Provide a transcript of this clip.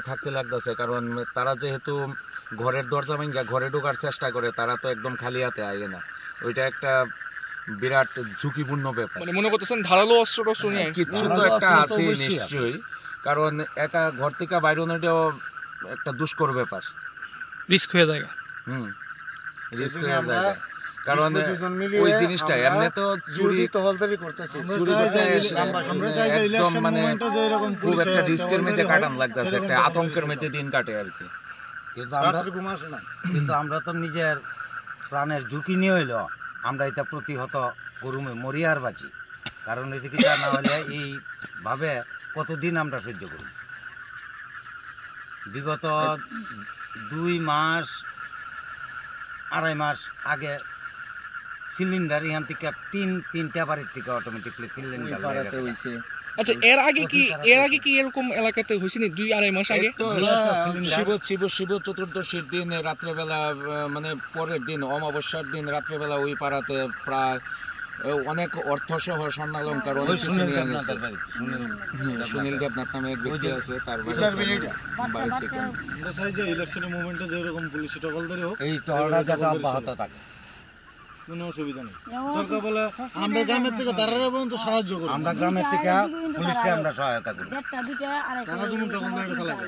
থাকতে লাগতেছে, কারণ তারা যেহেতু ঘরের দরজা ভেঙে ঘরে ঢোকার চেষ্টা করে, তারা তো একদম খালি হাতে আয় না। ওইটা একটা বিরাট ঝুঁকিপূর্ণ ব্যাপার। মানে মনে করতেছেন ধারালো অস্ত্র টস্ত্র নিয়ে কিছু তো একটা আছে নিশ্চয়ই, কারণ একা ঘর থেকে বাইরে ওটাও একটা দুষ্কর ব্যাপার, রিস্ক হয়ে যায়। রিস্ক হয়ে যায়, কারণ ওই জিনিসটা এমনি তো চুরি একদম মানে খুব একটা রিস্কের মধ্যে কাটান লাগতেছে, একটা আতঙ্কের মধ্যে দিন কাটে আর কি। কিন্তু আমরা তো নিজের প্রাণের ঝুঁকি নিয়ে হইল আমরা এটা প্রতিহত গরুমে মরি আর বাঁচি, কারণ এদিকে না হলে এইভাবে কতদিন আমরা সহ্য করি। বিগত 2 মাস 2.5 মাস আগে সিলিন্ডার এখান থেকে তিনটা বাড়ির থেকে অটোমেটিকলি সিলিন্ডার হয়েছে। আচ্ছা, এর আগে কি এরকম এলাকাতে হয়েছে নি 2-2.5 মাস আগে? শিব চতুর্দশীর দিন রাত্রেবেলা, মানে পরের দিন অমাবস্যার দিন রাত্রেবেলা ওই পাড়াতে প্রায় অনেক অর্থ সহ স্বর্ণালঙ্কার অনেক কিছু নিয়ে গেছে। সুনীল দেবনাথ নামে এক ব্যক্তি আছে, তার বাড়ি থেকে। আমরা চাই যে ইলেকশনের মুভমেন্টে যেরকম পুলিশ টহলদারি হোক, এই টহলটা যাতে অব্যাহত থাকে, কোনো অসুবিধা নেই। দরকার বলে আমরা গ্রামের থেকে তারা পর্যন্ত সাহায্য করি, আমরা গ্রামের থেকে পুলিশকে আমরা সহায়তা করি। তারা যেমন টহলদারিটা চালাবে।